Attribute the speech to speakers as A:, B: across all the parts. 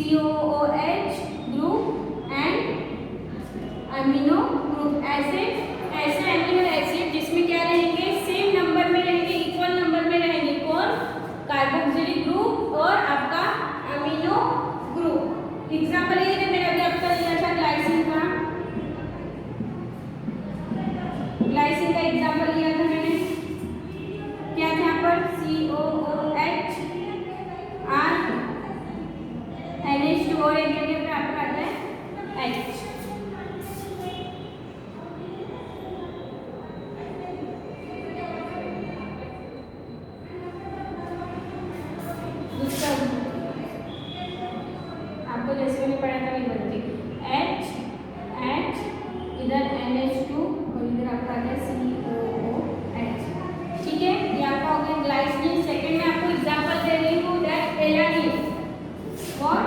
A: COOH group and amino group. ऐसे amino acid जिसमें क्या रहेंगे, सेम नंबर में रहेंगे, इक्वल नंबर में रहेंगे। कौन? कार्बोक्सिलिक ग्रुप और आपका अमीनो ग्रुप। एग्जांपल ये है, मैंने अभी आपका लिया था ग्लाइसिन का एग्जांपल लिया था मैंने। क्या था यहाँ पर? COOH R NH2 और एक जगह पे आपका आता है H। आपको जैसे मैंने पढ़ा था वही बनती H इधर NH2 और इधर आपका आता है COOH। ठीक है, ये आपका हो गया ग्लाइसिन। सेकंड में आपको एग्जांपल दे रही हूँ दैट एलानिन। और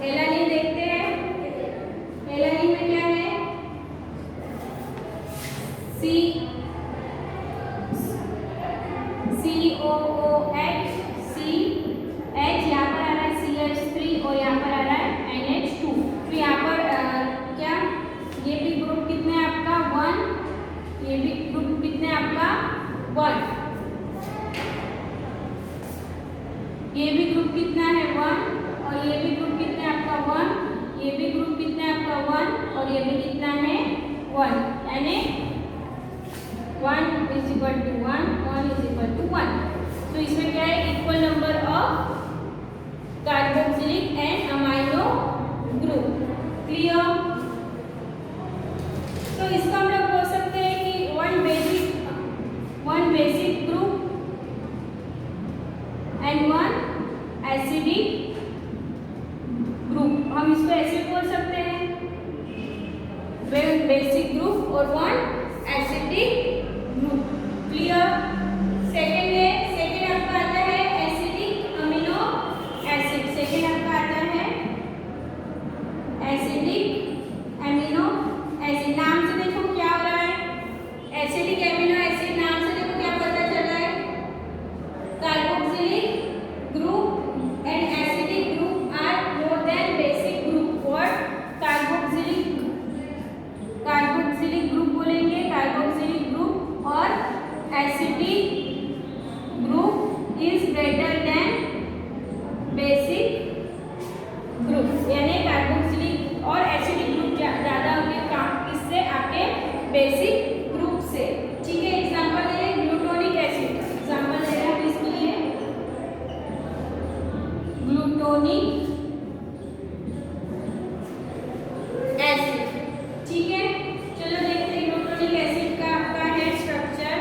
A: एलानिन देखते हैं। एलानिन में क्या है? COOH CH, यहाँ पर आ रहा है CH3 और यहाँ पर आ रहा है NH2। तो यहाँ पर क्या ये भी ग्रुप कितने हैं आपका? 1। ये भी ग्रुप कितने हैं आपका? 1। ये भी ग्रुप कितना है? 1। और ये भी ग्रुप कितना है आपका? 1। ये भी ग्रुप कितना है आपका? 1। और ये भी कितना है? 1। यानी 1 is equal to 1, 1 is equal to 1। तो इसमें क्या है? Equal number of carboxylic and amino group. Clear? तो इसका हम लोग बोल सकते हैं कि one basic group and one acidic group. हम इसको ऐसे बोल सकते हैं, वन बेसिक ग्रुप और one acidic group. Clear? Second आपका आता है एसिडिक अमीनो एसिड। सेकेंड आपका आता है एसिडिक अमीनो एसिड। नाम से देखो क्या हो रहा है? एसिडिक अमीनो एसिड नाम से देखो क्या पता चल रहा है? Carboxylic group and acidic group are more than basic group. और कार्बोक्सिलिक ग्रुप बोलेंगे, कार्बोक्सिलिक ग्रुप, और acidic group is greater than basic group. यानी कार्बोक्सिलिक और एसिडिक ग्रुप ज्यादा होंगे किससे? आपके बेसिक ग्रुप से। ठीक है, एग्जांपल दे रहे हैं ग्लूटोनिक एसिड। एग्जांपल दे रहे हैं इसके लिए ग्लूटोनिक एसिड। ठीक है, चलो देखते हैं ग्लूटोनिक एसिड का आपका है स्ट्रक्चर।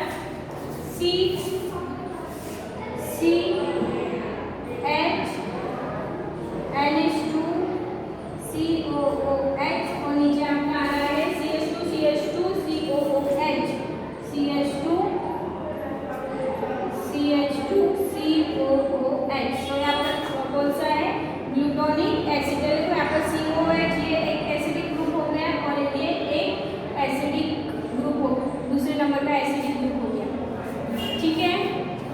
A: CH NH2 COOH और नीचे आपका आ रहा है CH2 COOH CH2 COOH। तो यहाँ पर कौन सा है? ग्लूटोनिक एसिड। तो यहाँ पर COOH ये एक एसिडिक ग्रुप हो गया और ये एक एसिडिक ग्रुप हो गया, दूसरे नंबर का एसिडिक ग्रुप हो गया। ठीक है,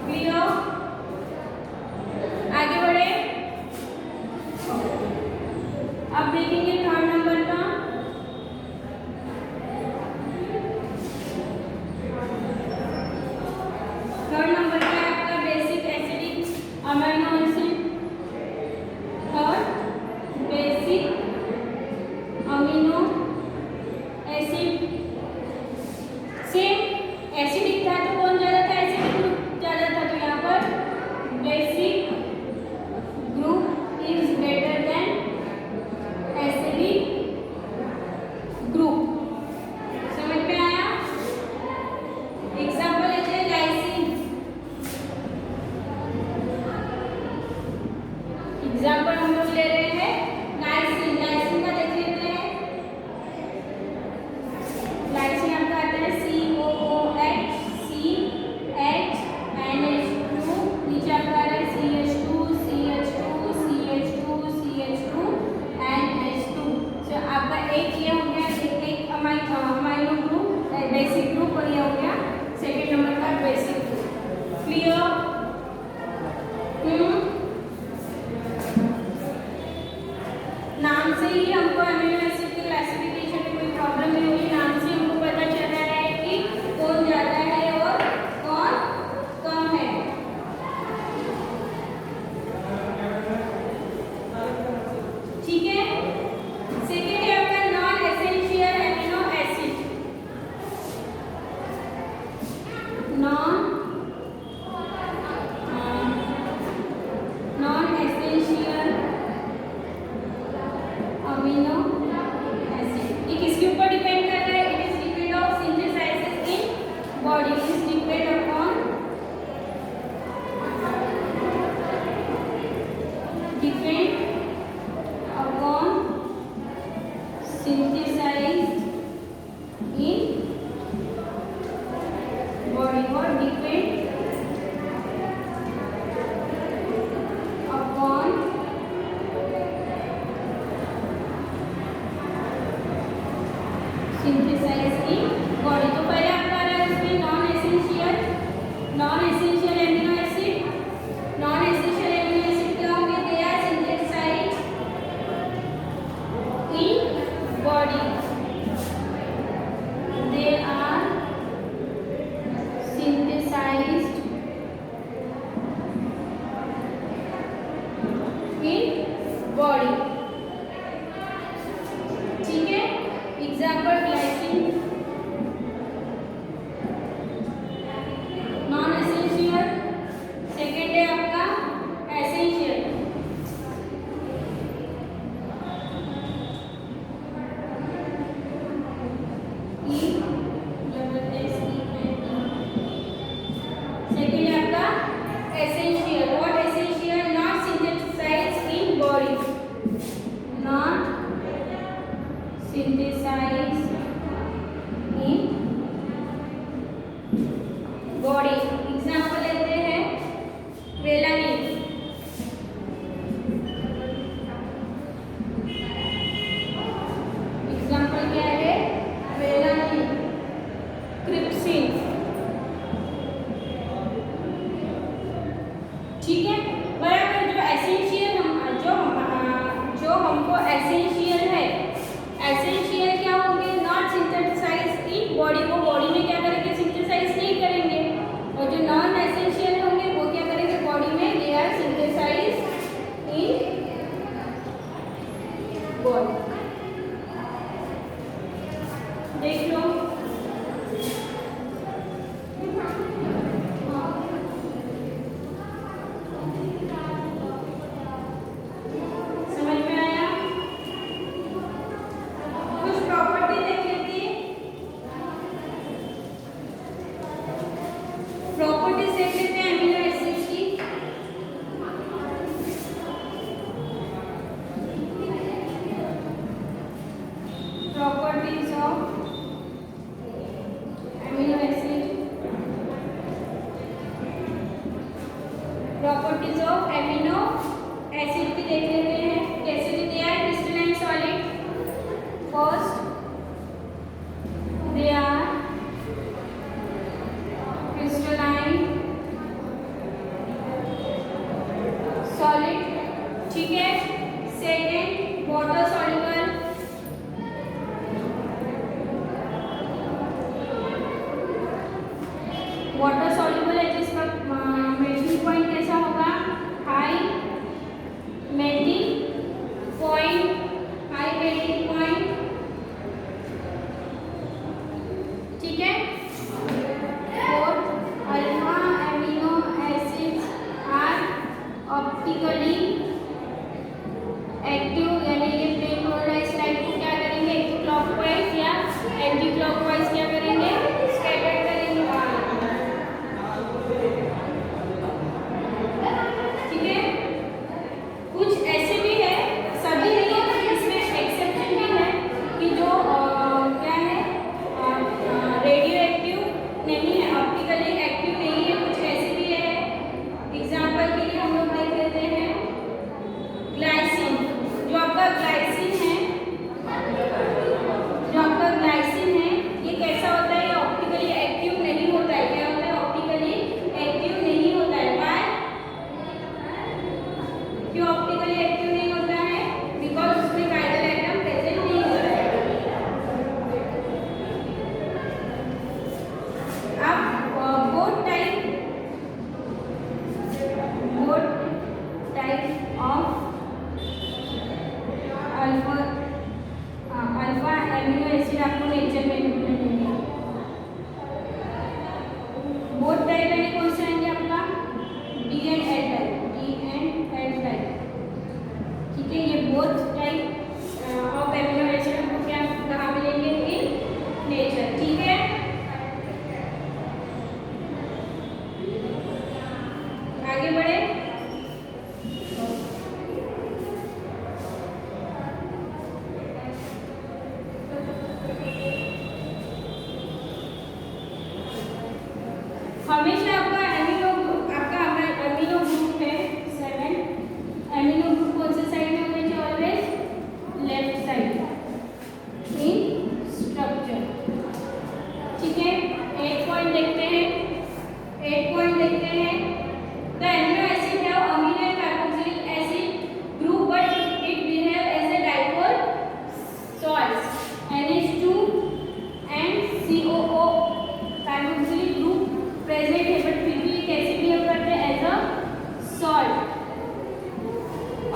A: क्लियर? आगे बढ़े। अब देखेंगे थर्ड नंबर का। थर्ड नंबर का है आपका basic acidic amino acid. Third basic amino acid. Same acidic था तो कौन ज्यादा था? एसिडिक ग्रुप ज्यादा था। तो यहाँ पर basic group is greater then acidic group. समझ में आया? एग्जांपल लेते हैं लाइसिन। एग्जांपल हम लोग ले रहे हैं लाइसिन। लाइसिन का देख लेते हैं। लाइसिन आपका आता है COOH CH NH2, नीचे आपका आ रहा है CH2 and H2। तो आपका एक ये हो गया, एक अमाइनो ग्रुप बेसिक ग्रुप, और ये हो गया सेकेंड नंबर का basic group. Clear? depend upon synthesized in body or depend upon synthesized in body। तो पहले आपका आ रहा है इसमें non essential amino acid. Non essential amino acid क्या होंगे? They are synthesised in body. They are synthesised in body. ठीक है, example glycine non essential, second है आपका एसेंशियल। सेकेंड है आपका essential. What essential? Not synthesised in body, not synthesised in body. Example लेते हैं वेलानिन। एग्जाम्पल क्या है? वेलानिन, क्रिप्सिन। ठीक है, बराबर। जो एसेंशियल जो हमको एसेंशियल है, एसेंशियल क्या होंगे? नॉट सिंथेसाइज्ड इन बॉडी, को बॉडी में क्या करेंगे? सिंथेसाइज नहीं करेंगे। और जो नॉन एसेंशियल होंगे वो क्या करेंगे? बॉडी में they are synthesised in body. देख लो, समझ में आया? कुछ प्रॉपर्टी देख लेते हैं। प्रॉपर्टीज देख लेते हैं एमिनो एसिड्स की। Properties of amino acid. Properties of amino acid की देख लेते हैं। कैसे they are crystalline solid. First, they are crystalline solid. ठीक है, second water soluble. Water soluble है जिसका मेल्टिंग पॉइंट कैसा होगा? High melting point, high melting point. ठीक है, और alpha amino acids are optically active, यानी ये प्लेन पोलराइज्ड लाइट को क्या करेंगे? क्लॉकवाइज या एंटी क्लॉकवाइज क्या करेंगे? स्कैटर करेंगे। ठीक है, कुछ ऐसे भी है, सभी नहीं है, इसमें एक्सेप्शन भी है कि जो क्या है रेडियो एक्टिव नहीं है, ऑप्टिकली एक्टिव नहीं है। कुछ ऐसे भी है। एग्जाम्पल के लिए हम लोग देख लेते हैं ग्लाइसिन। जो आपका ग्लाइसिन है, ये कैसा होता है? ये ऑप्टिकली एक्टिव नहीं होता है। क्या होता है? ऑप्टिकली एक्टिव नहीं होता है। व्हाई? क्यों ऑप्टिकली एक्टिव नहीं होता है? बिकॉज उसमें काइरल एटम प्रेजेंट नहीं होता है। अब both type of alpha amino acid आपको नेचर में मिलेंगे। बोथ टाइप यानी कौन से आएंगे आपका? D and L type.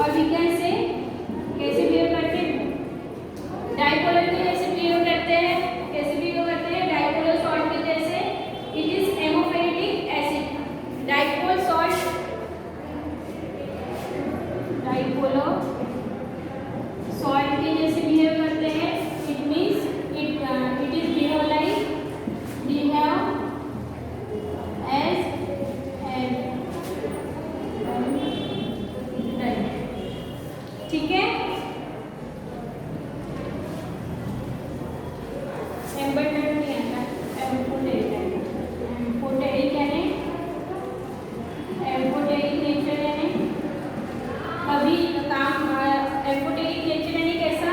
A: और वी कैन से कैसे बिहेव करते हैं, डाइपोलर के जैसे बिहेव करते हैं, कैसे बिहेव करते हैं, डाइपोलर सॉल्ट के जैसे, it is amphoteric acid, dipole salt, dipolar salt के जैसे बिहेव करते हैं, it means it is behave like behave as ठीक है। एम्बेडेड नहीं आता, एम्फोटेरिक यानी एम्फोटेरिक नेचर यानी कभी काम, एम्फोटेरिक नेचर यानी कैसा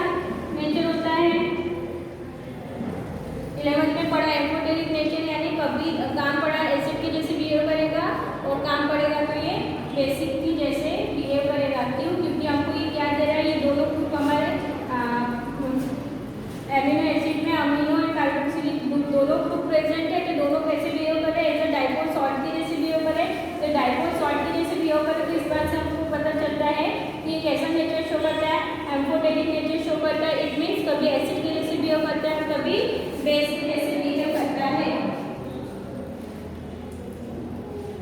A: नेचर होता है, 11th में पढ़ा। एम्फोटेरिक नेचर यानी कभी काम पड़ा एसिड के जैसे बिहेव करेगा और काम पड़ेगा तो ये बेसिक की जैसे बिहेव करेगा। क्यों? क्योंकि हमको ये क्या दे रहा है, ये दोनों ग्रुप हमारे एमिनो एसिड में अमीनो और कार्बोक्सिलिक ग्रुप दोनों ग्रुप प्रेजेंट है, तो दोनों कैसे बिहेव कर रहे हैं, ऐसे डाइपोल सॉल्ट के जैसे बिहेव कर रहे हैं। तो डाइपोल सॉल्ट के जैसे बिहेव करे तो इस बात से हमको पता चलता है कि कैसा नेचर शो करता है, एम्फोटेरिक नेचर शो करता है। इट मीन्स कभी एसिड के जैसे बिहेव करता है, कभी बेस के जैसे बिहेव करता है।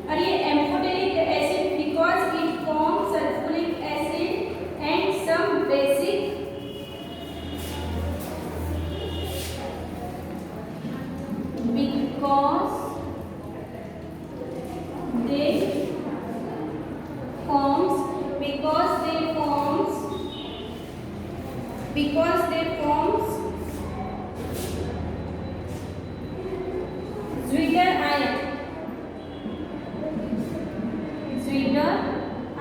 A: और ये amphoteric acid because it form sulphuric acid and some basic because they forms zwitter ion, zwitter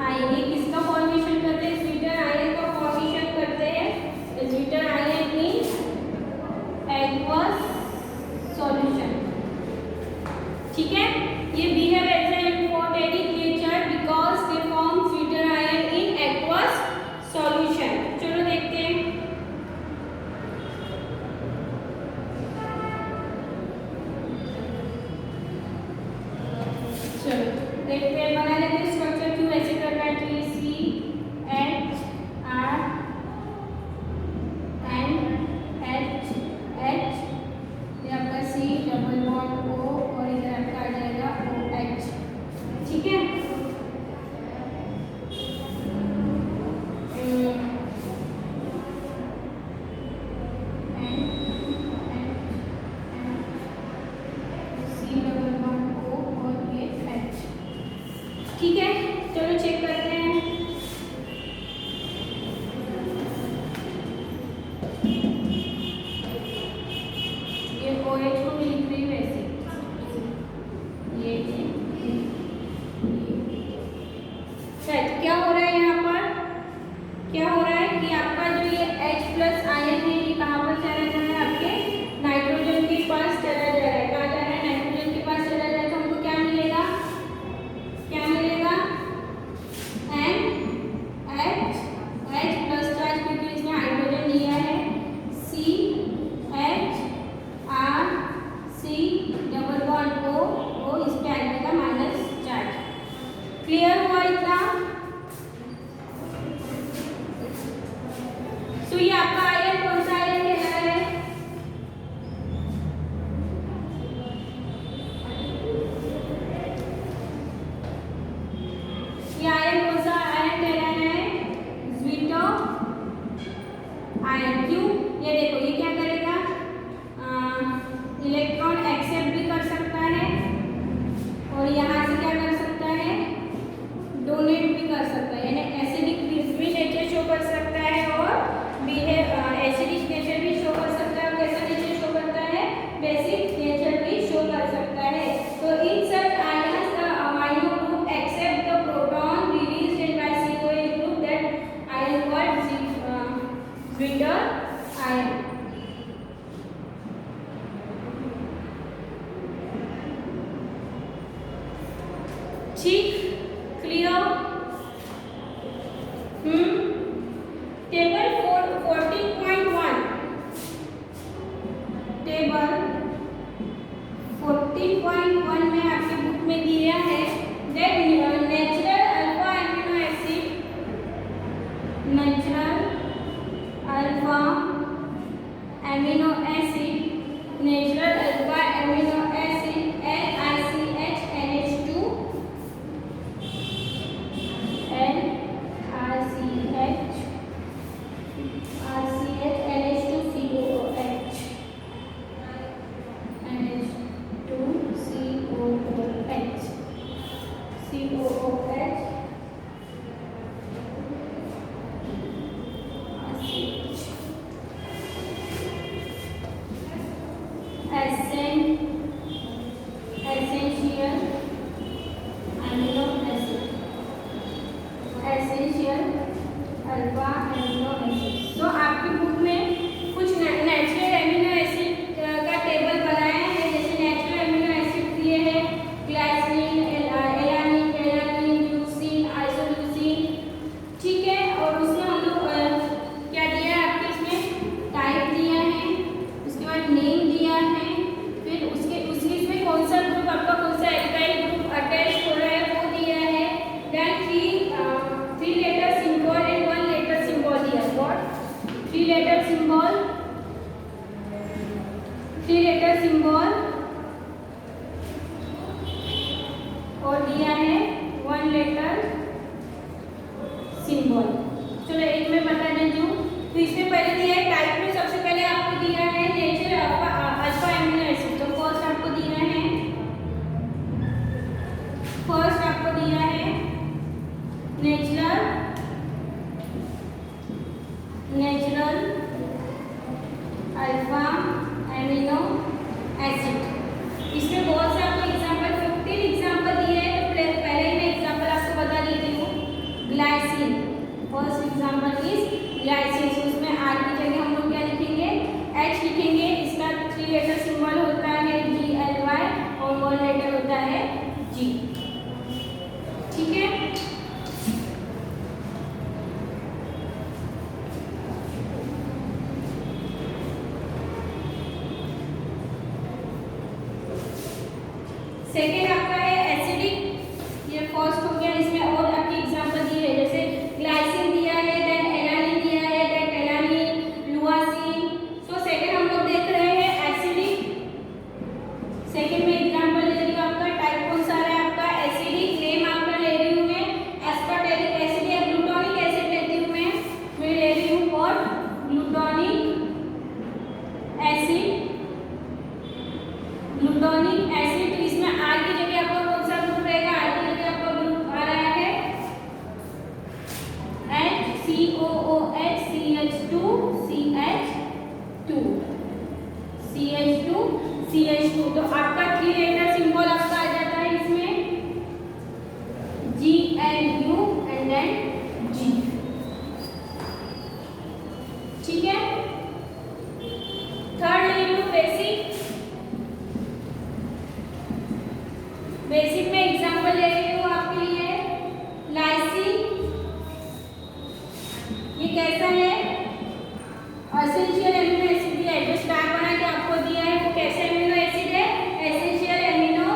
A: ion ये किसका फॉर्मेशन करते हैं, zwitter ion का फॉर्मेशन करते हैं। zwitter ion means aqueous solution, ठीक है। ये behave as an amphoteric nature because they form zwitter ion in aqueous solution. चलो देखते हैं। चलो देखते हैं, बना लेते हैं स्ट्रक्चर। क्यों ऐसे कर रहा है, तो CH R N H H, ये आपका C डबल बॉन्ड O और इधर आपका आ जाएगा OH, ठीक है। C डबल बॉन्ड O और ये H, ठीक है। चलो चेक करते हैं। ये OH को भी लिख रही हूँ ऐसे, ये शायद क्या हो रहा है यहाँ पर, क्या हो रहा है कि आपका जो ये H प्लस आयन है ये कहाँ पर चला जा रहा है, आपके नाइट्रोजन के पास चला जा रहा है। कहाँ जा रहा है, नाइट्रोजन के पास चला जा रहा है। तो हमको क्या मिलेगा, क्या मिलेगा, NH प्लस चार्ज, क्योंकि इसमें हाइड्रोजन लिया है, CH R C double bond O इस पे आ जाएगा माइनस चार्ज। क्लियर हुआ इतना? तो ये आपका आयन कौन सा आयन कहला है, ये आयन कौन सा आयन कहला है, zwitter आयन। क्यों? ये देखो ये क्या करेगा, इलेक्ट्रॉन एक्सेप्ट भी कर सकता है और यहाँ से क्या कर सकता है, डोनेट भी कर सकता है, यानी एसिडिक भी नेचर शो कर सकता है और एसिडिक नेचर भी शो कर सकता है। और कैसा नेचर शो करता है, बेसिक नेचर भी शो कर सकता है। तो in such ions the amino group accept the proton released in by COH group, that ion called zwitter ion. ठीक, क्लियर? टेबल 14.1, टेबल 14.1 में आपके बुक में दिया है that natural alpha amino acid 3 letter symbol and 1 letter symbol here. What? 3 letter symbol, 3 letter symbol और दिया है 1 letter symbol. चलो एक मैं बता देती हूँ. तो इसमें पहले दिया है टाइप में, सबसे पहले आपको दिया है नेचर अल्फा एमिनो एसिड. तो फर्स्ट आपको दिया है नेचुरल अल्फा एमिनो एसिड. इसमें बहुत से आपको एग्जांपल 15 एग्जांपल दिए हैं. तो पहले ही मैं एग्जांपल आपको बता देती हूँ. Glycine, first example is glycine. उसमें आर की जगह हम लोग क्या लिखेंगे? एच लिखेंगे. इसका 3 लेटर सिंबल होता है GLY और 1 लेटर होता है G. ठीक है. सेकेंड आपका है एसिडिक. ये फर्स्ट हो गया. इसमें और आपके एग्जांपल दिए हैं, जैसे ग्लाइसिन दिया है, देन एलानिन दिया है, देन एलानिन, लुआसिन. सो सेकेंड हम लोग देख रहे हैं एसिडिक. सेकेंड में एग्जांपल ले रही हूँ. आपका टाइप कौन सा है? आपका एसिडिक. नेम आपका ले रही हूँ मैं एस्पार्टिक एसिड या ग्लूटानिक एसिड लेती हूँ मैं ले रही हूँ. और ग्लूटानिक एसिड, ग्लूटानिक एसिड. इसमें आर की जगह आपका कौन सा ग्रुप रहेगा? आर की जगह आपका ग्रुप आ रहा है CH2. तो आपका 3 लेटर सिंबल आपका आ जाता है इसमें GLU एंड देन G. ठीक है. थर्ड ले लो बेसिक. बेसिक में एग्जांपल ले रही हूँ आपके लिए. लाइसिन, ये कैसा है? एसेंशियल एमिनो एसिड दिया है. जो स्टार बना के आपको दिया है वो कैसा एमिनो एसिड है? एसेंशियल एमिनो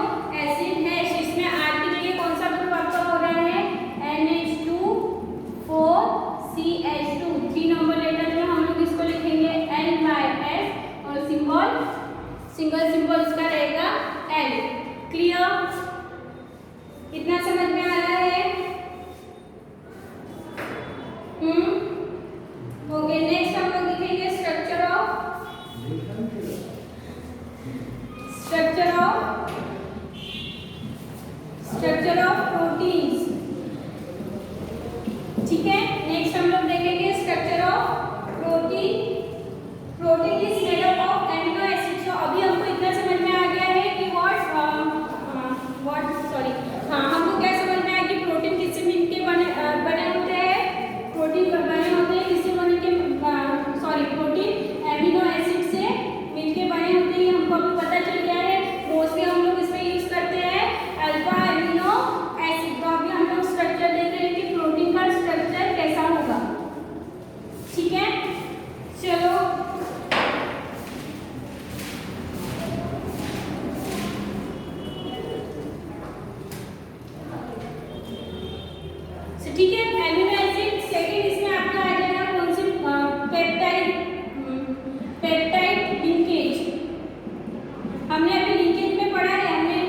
A: एसिड है. इसमें आर की जगह कौन सा ग्रुप आपका हो रहा है? NH2 4CH2. 3 नंबर लेटर में हम लोग इसको लिखेंगे NYS और सिंगल सिंबल इसका रहेगा L. क्लियर? कितना समझ में आ रहा है? ओके. नेक्स्ट हम लोग देखेंगे स्ट्रक्चर ऑफ प्रोटीन्स. ठीक है. नेक्स्ट हम लोग देखेंगे structure of protein. Protein is made up of amino acid. तो अभी हमको इतना समझ में आ गया है कि हमको क्या समझ में आया कि प्रोटीन किससे मिलके बने होते हैं? प्रोटीन बने होते हैं किससे बने के? प्रोटीन एमिनो एसिड से मिलके बने होते हैं. हमको अभी पता चल गया है. मोस्टली हम लोग इसमें यूज करते हैं अल्फा एमिनो एसिड. तो अभी हम लोग स्ट्रक्चर देख रहे हैं कि प्रोटीन का स्ट्रक्चर कैसा होगा. ठीक है. चलो ठीक है. Amino acid second. इसमें आपका आ जाएगा कौन सी? Peptide linkage. हमने अभी लिंकेज में पढ़ा है. हमने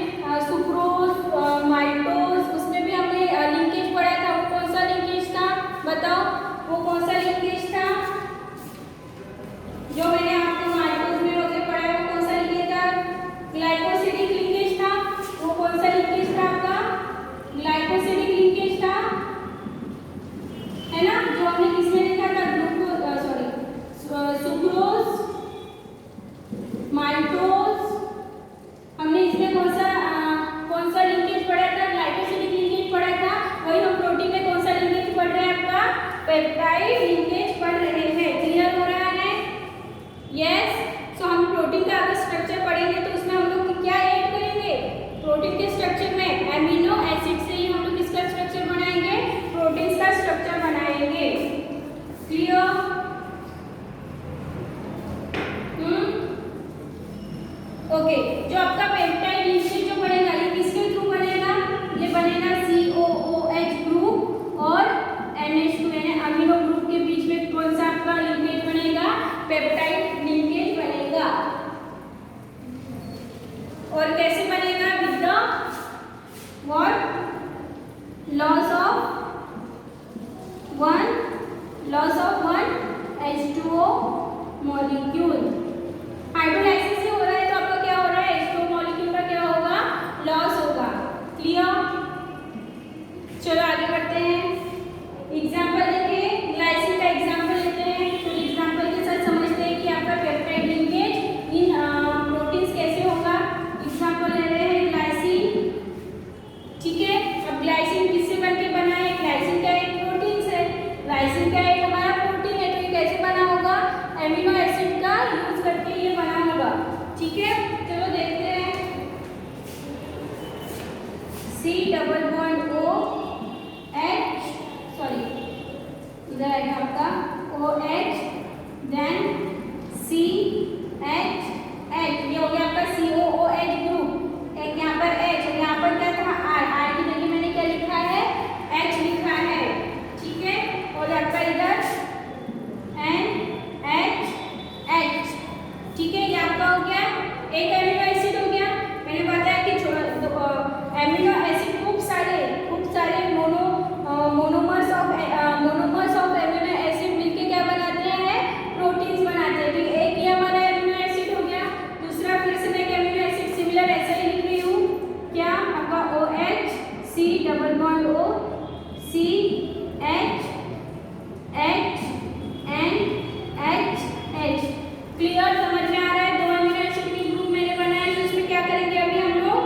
A: सुक्रोज, माल्टोज, उसमें भी हमने लिंकेज पढ़ा था. वो कौन सा लिंकेज था? बताओ वो कौन सा लिंकेज था? जो मैंने आपको माल्टोज में वगैरह पढ़ा है वो कौन सा लिंकेज था? ग्लाइकोसिडिक लिंकेज था. वो कौन सा लिंकेज था आपका? ग्लाइकोसिडिक लिंकेज था, है ना? जो हमने किसमें लिखा था? Sucrose, maltose. हमने इसमें कौन सा लिंकेज पढ़ा था? ग्लाइकोसिडिक लिंकेज पढ़ा था. वही हम प्रोटीन में कौन सा लिंकेज पढ़ रहे हैं? आपका पेप्टाइड लिंकेज पढ़ रहे हैं. क्लियर हो रहा है? यस. सो हम प्रोटीन का अगर स्ट्रक्चर पढ़ेंगे तो उसमें हम लोग क्या ऐड करेंगे? प्रोटीन के स्ट्रक्चर में एमिनो एसिड से ही हम लोग किसका स्ट्रक्चर बनाएंगे? प्रोटीन का स्ट्रक्चर बनाएंगे. क्लियर? ओके. जो आपका पेप्टाइड लिंकेज जो बनेगा ये किसके थ्रू बनेगा? ये बनेगा COOH ग्रुप और loss of one H2O molecule. Hydrolysis से हो रहा है तो आपका क्या हो रहा है, H2O मॉलिक्यूल का क्या होगा, लॉस होगा। क्लियर? चलो आगे बढ़ते हैं। एग्जाम्पल देखिए, ग्लाइसिन का एग्जाम्पल लेते हैं। तो एग्जाम्पल के साथ समझते हैं कि आपका पेप्टाइड लिंकेज इन प्रोटीन्स कैसे होगा। एग्जाम्पल ले रहे हैं ग्लाइसिन, ठीक है। अब ग्लाइसिन किससे बनके बना है, ग्लाइसिन का एक प्रोटीन से, ग्लाइसिन का एक हमारा प्रोटीन है, तो ये कैसे बना होगा, एमिनो एसिड का यूज करके ये बना होगा, ठीक है। चलो देखते हैं। C double bond O H, sorry इधर आएगा आपका OH, देन CH, ये हो गया आपका COOH ग्रुप। एक यहाँ पर H, यहाँ पर क्या था R की जगह मैंने क्या लिखा है, H लिखा है, ठीक है। और आपका इधर NH, ठीक है। ये आपका हो गया एक एमिनो एसिड हो गया। मैंने बताया कि एमिनो एसिड खूब सारे मोनोमर्स ऑफ एमिनो एसिड मिलके क्या बनाते हैं, प्रोटीन्स बनाते हैं। तो एक ये हमारा एमिनो एसिड हो गया। दूसरा फिर से मैं एमिनो एसिड सिमिलर ऐसा ही लिख रही हूँ, क्या आपका OH, C double bond O, C H H NH। Clear? समझ में आ रहा है? दो एमिनो एसिड की ग्रुप मैंने बनाया, तो इसमें क्या करेंगे अभी हम लोग।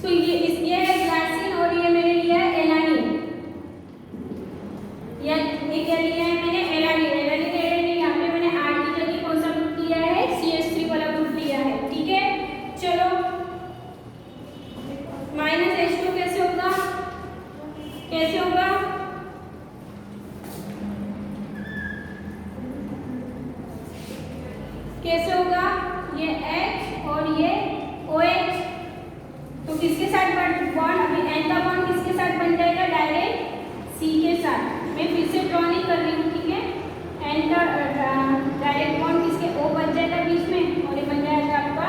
A: सो ये है ग्लाइसिन और ये मैंने लिया है एलानिन। ये क्या लिया है मैंने, एलानिन। यहाँ पे मैंने R की जगह कौन सा ग्रुप लिया है, CH3 वाला ग्रुप लिया है, ठीक है। चलो माइनस H2 कैसे होगा, कैसे होगा, कैसे होगा, ये H और ये OH, तो किसके साथ बॉन्ड, अभी N का बॉन्ड किसके साथ बन जाएगा, डायरेक्ट C के साथ। मैं फिर से ड्रॉ नहीं कर रही हूँ, ठीक है। N का डायरेक्ट बॉन्ड किसके O बन जाएगा बीच में, और ये बन जाएगा आपका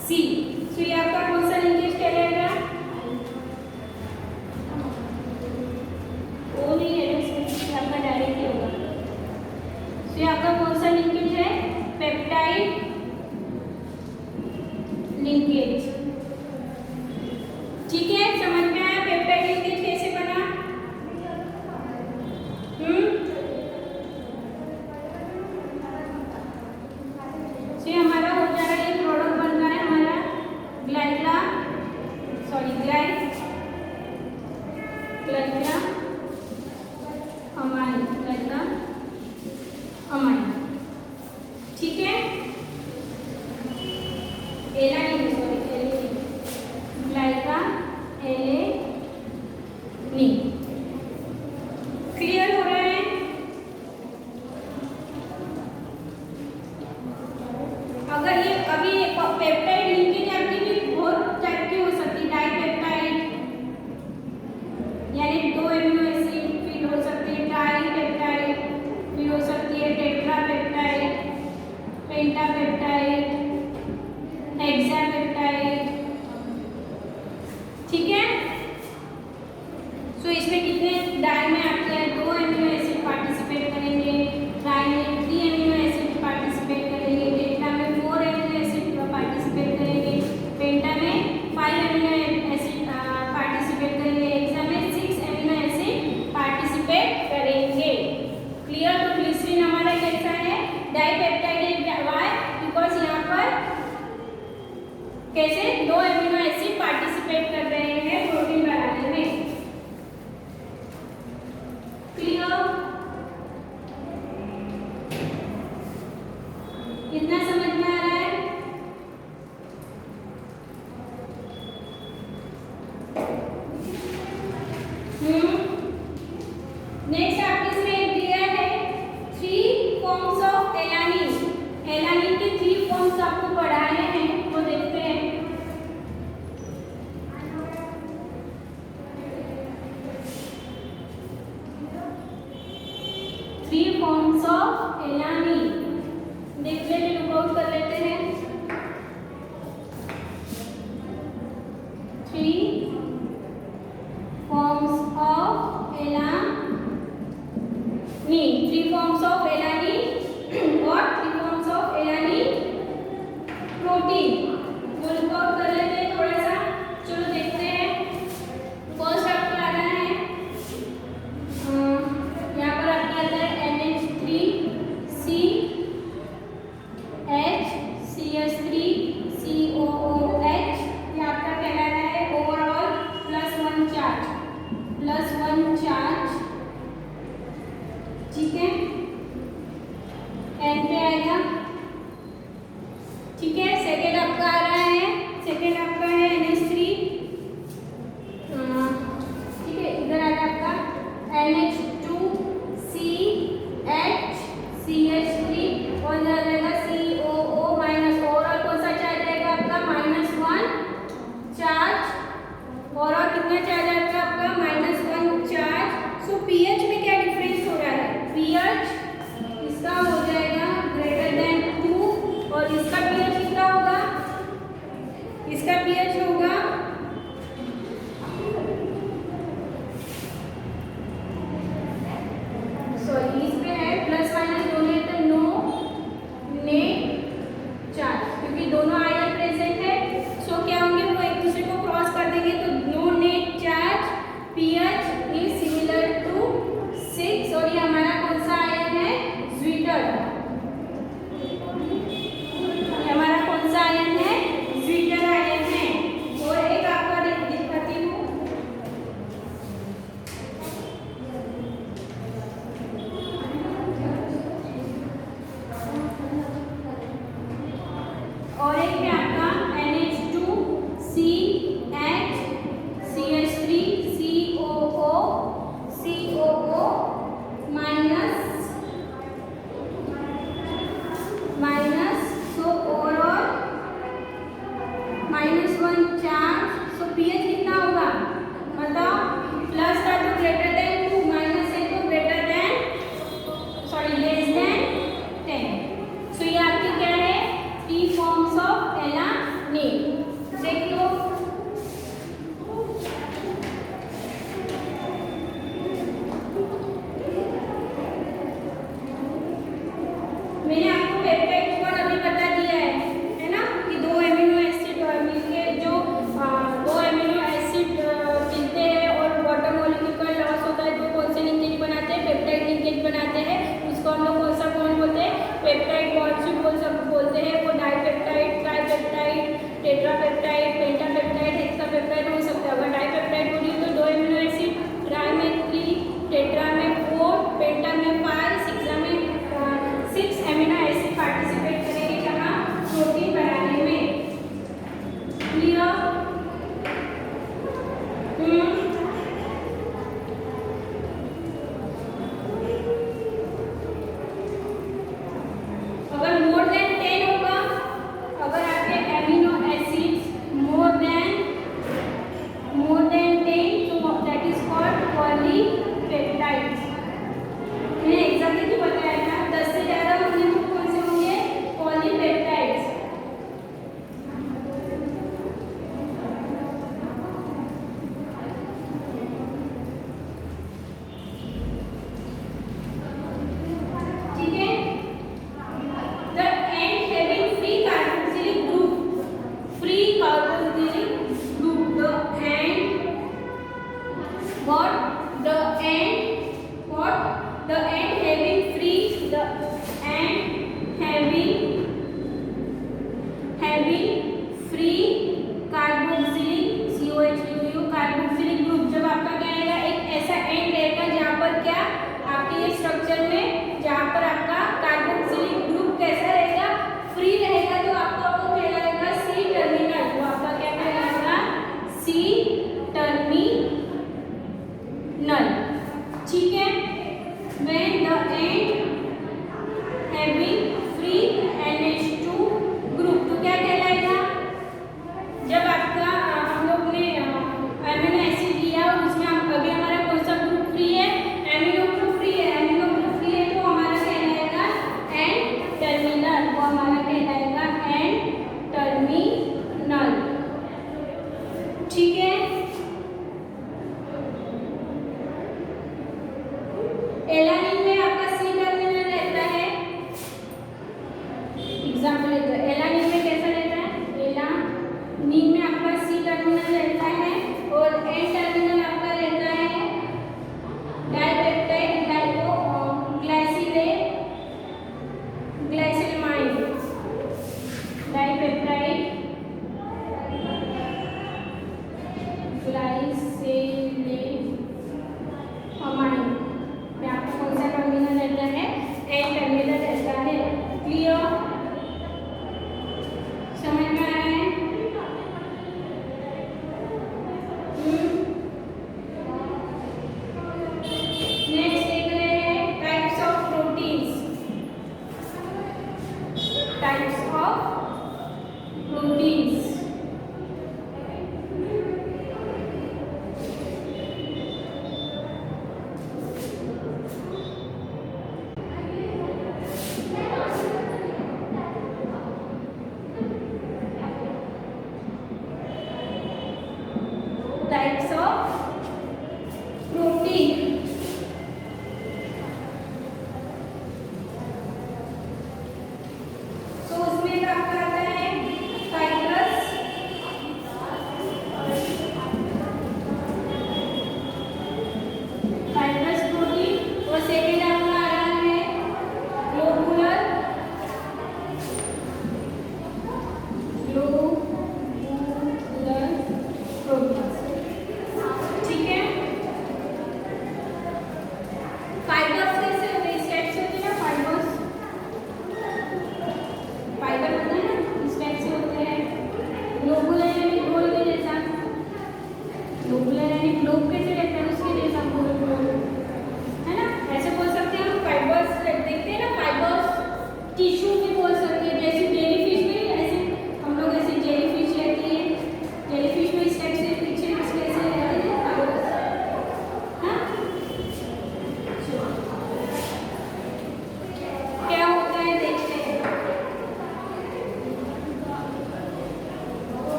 A: C। तो ये आपका कौन सा लिंकेज कहलाएगा, O नहीं है, इसमें आपका डायरेक्ट ही होगा। तो ये आपका कौन सा लिंकेज है, पेप्टाइड लिंकेज, ठीक है। समझ में आया पेप्टाइड लिंकेज कैसे बना, तो हमारा हो जा रहा है, ये प्रोडक्ट बन रहा है हमारा अमाइन, ठीक है। क्लियर हो रहा है? अगर ये अभी पेप्टाइड लिंकेज आपकी भी बहुत टाइप की हो सकती है, डाइपेप्टाइड यानी दो एमिनो एसिड, फिर हो सकती है ट्राइपेप्टाइड, फिर हो सकती है टेट्रापेप्टाइड, पेंटापेप्टाइड, हेक्सापेप्टाइड, ठीक है। सो इसमें कितने डाई में आपके दो एमिनो एसिड पार्टिसिपेट करेंगे, ट्राई में 3 एमिनो एसिड पार्टिसिपेट करेंगे, टेट्रा में 4 एमिनो एसिड पार्टिसिपेट करेंगे, पेंटा में 5 एमिनो एसिड पार्टिसिपेट करेंगे, हेक्सा में 6 एमिनो एसिड पार्टिसिपेट करेंगे। क्लियर? तो ग्लिसरीन हमारा कैसा है, डाइपेप्टाइड। व्हाई? बिकॉज यहाँ पर कैसे 2 एमिनो एसिड पार्टिसिपेट कर रहे हैं प्रोटीन बनाने में। क्लियर? कितना समझ में आ रहा है? नेक्स्ट आपके इसमें दिया है 3 फॉर्म्स ऑफ एलानिन। एलानिन के 3 फॉर्म्स आपको पढ़ाए हैं, वो देखते हैं। फॉर्म्स ऑफ एलानिन देख लेते, लुक आउट कर लेते हैं। 3 forms of alanine. Three forms of alanine और three forms of alanine protein. वो रिकॉर्ड कर लेते हैं थोड़ा सा, चलो देखते हैं। फर्स्ट आपका आ रहा है यहाँ पर आपका आता है NH3CH CH3COOH। ये आपका कहला रहा है ओवरऑल +1 चार्ज, ठीक है, N पे आएगा, ठीक है। सेकेंड आपका आ रहा है, सेकेंड आपका है NH3, ठीक है, इधर आ गया आपका NH2CHCH3 और इधर आ जाएगा COO माइनस। ओवरऑल कौन सा चार्ज आएगा आपका? -1 चार्ज। ओवरऑल कितना चार्ज आएगा आपका? -1 चार्ज। सो pH में क्या डिफरेंस हो रहा है? pH इसका हो जाएगा >2 और इसका pH कितना होगा? इसका pH होगा सॉरी इस पे है प्लस माइनस दोनों है तो नो नेट चार्ज, क्योंकि दोनों आयन प्रेजेंट है। सो क्या होंगे? वो एक दूसरे को क्रॉस कर देंगे तो no net charge, pH is similar to 6 और ये हमारा कौन सा आयन है? ज्वीटर। हमारा कौन सा आयन है? ज्वीटर आयन है। और एक आपका दिखाती हूँ, और एक है आपका NH2CH CH3COO minus. So overall -1 charge. So pH कितना होगा बताओ? प्लस था तो ग्रेटर देन 2, माइनस है तो greater than sorry less than 10। सो ये आपकी क्या है? Three forms of alanine. देख लो, मैंने आपको पेप्टाइड कोड अभी बता दिया है ना, कि दो एमिनो एसिड मिलके जो दो एमिनो एसिड मिलते हैं और वाटर मॉलिक्यूल का लॉस होता है तो कौन से लिंकेज बनाते हैं? पेप्टाइड लिंकेज बनाते हैं। उसको हम लोग कौन सा बॉन्ड बोलते हैं? पेप्टाइड बॉन्ड भी बोलते हैं। वो डाइपेप्टाइड, ट्राइपेप्टाइड, टेट्रापेप्टाइड, पेंटापेप्टाइड, हेक्सापेप्टाइड हो सकता है। अगर डाइपेप्टाइड बोलिए तो दो एमिनो एसिड, ट्राई में 3, टेट्रा में 4, पेंटा में 5, सिक्सा में 6 एमिनो एसिड पार्टिसिपेट करेंगे कहाँ? प्रोटीन बनाने में। क्लियर? अगर मोर देन 10 होगा, अगर आपके एमिनो एसिड्स मोर देन 10 तो दैट इज कॉल्ड पॉलीपेप्टाइड्स। मैंने एग्जैक्टली बताया था 10 से ज़्यादा होंगे तो कौन से होंगे? पॉलीपेप्टाइड्स। ठीक है, the end having free carboxylic group, free carboxylic group, the end what the end what the end having free the end having free carboxylic COH carboxylic group. जब आपका क्या रहेगा? एक ऐसा एंड रहेगा जहाँ पर क्या आपके ये स्ट्रक्चर में जहाँ पर आपका कार्बोक्सिलिक ग्रुप कैसा रहेगा? फ्री रहेगा, तो आपको कहलाएगा सी टर्मिनल। तो आपका क्या कहलाएगा? C terminal. ठीक है, when the end having free NH2 group, तो क्या कहलाएगा? जब आपका हम लोग ने एमिनो एसिड लिया और उसमें अभी हमारा कौन सा ग्रुप फ्री है? एमिनो ग्रुप फ्री है। एमिनो ग्रुप फ्री है तो हमारा कहलाएगा एंड टर्मिनल। वो हमारा कहलाएगा एंड टर्मिनल। ठीक है, एलानिन में आपका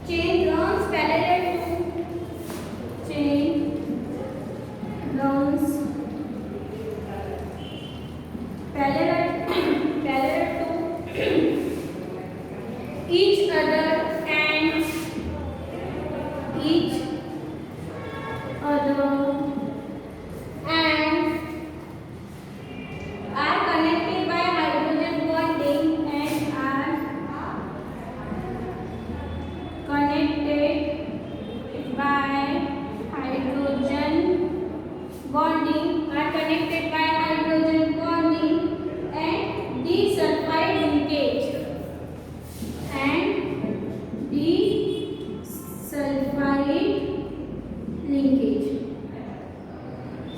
A: chain runs parallel to chain runs parallel to each other and each other and are connected by hydrogen bonding and are connected by hydrogen bonding and disulfide linkage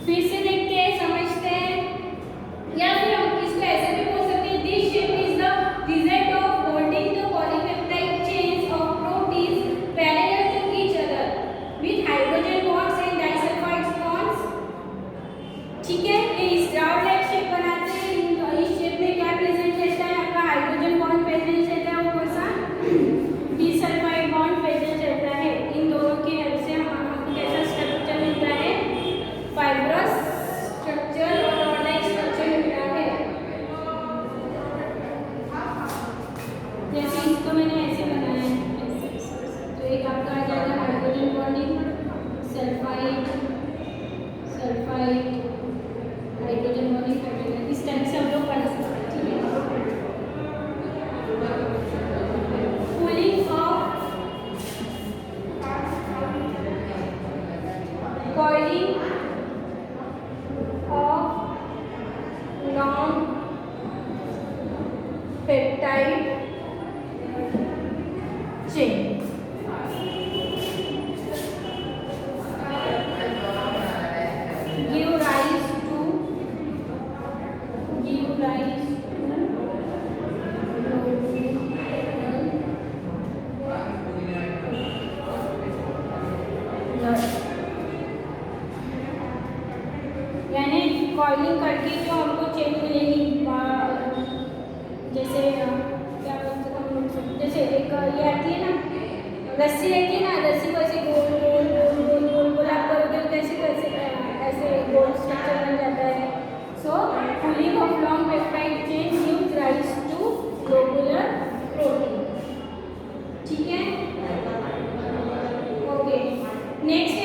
A: फिर से देखते हैं, समझते हैं, या फिर हम इसको ऐसे भी बोल सकते हैं, this shape is the result of holding the polypeptide chains of proteins parallel to each other with hydrogen bonds and disulphide bonds. ठीक है, ये इस राउंड लाइक शेप बनाते हैं। इस शेप में क्या प्रेजेंट रहता है? आपका हाइड्रोजन बॉन्ड प्रेजेंट रहता है, वो कौन सा? डिसल्फाइड बॉन्ड प्रेजेंट रहता है। इन दोनों की हेल्प से हमको कैसा स्ट्रक्चर मिलता है? फाइब्रस स्ट्रक्चर और रॉड लाइक स्ट्रक्चर मिलता है। जैसे इसको मैंने ऐसे बनाया है, तो एक आपका आ जाएगा hydrogen bonding, sulphide hydrogen bonding hydrogen, इस टाइप से हम लोग बना सकते हैं। ठीक है, cooling of coiling non peptide chain give rise to यानी कॉइलिंग करके जो हमको चेन मिलेगी, जैसे क्या बोलते हैं हम लोग, जैसे एक ये आती है ना रस्सी रहती है ना, रस्सी को ऐसे गोल गोल गोल गोल गोल गोल आप करोगे तो कैसे कैसे ऐसे गोल स्ट्रक्चर बन जाता है। So coiling of long peptide chain gives rise to globular protein. ठीक है, ओके, नेक्स्ट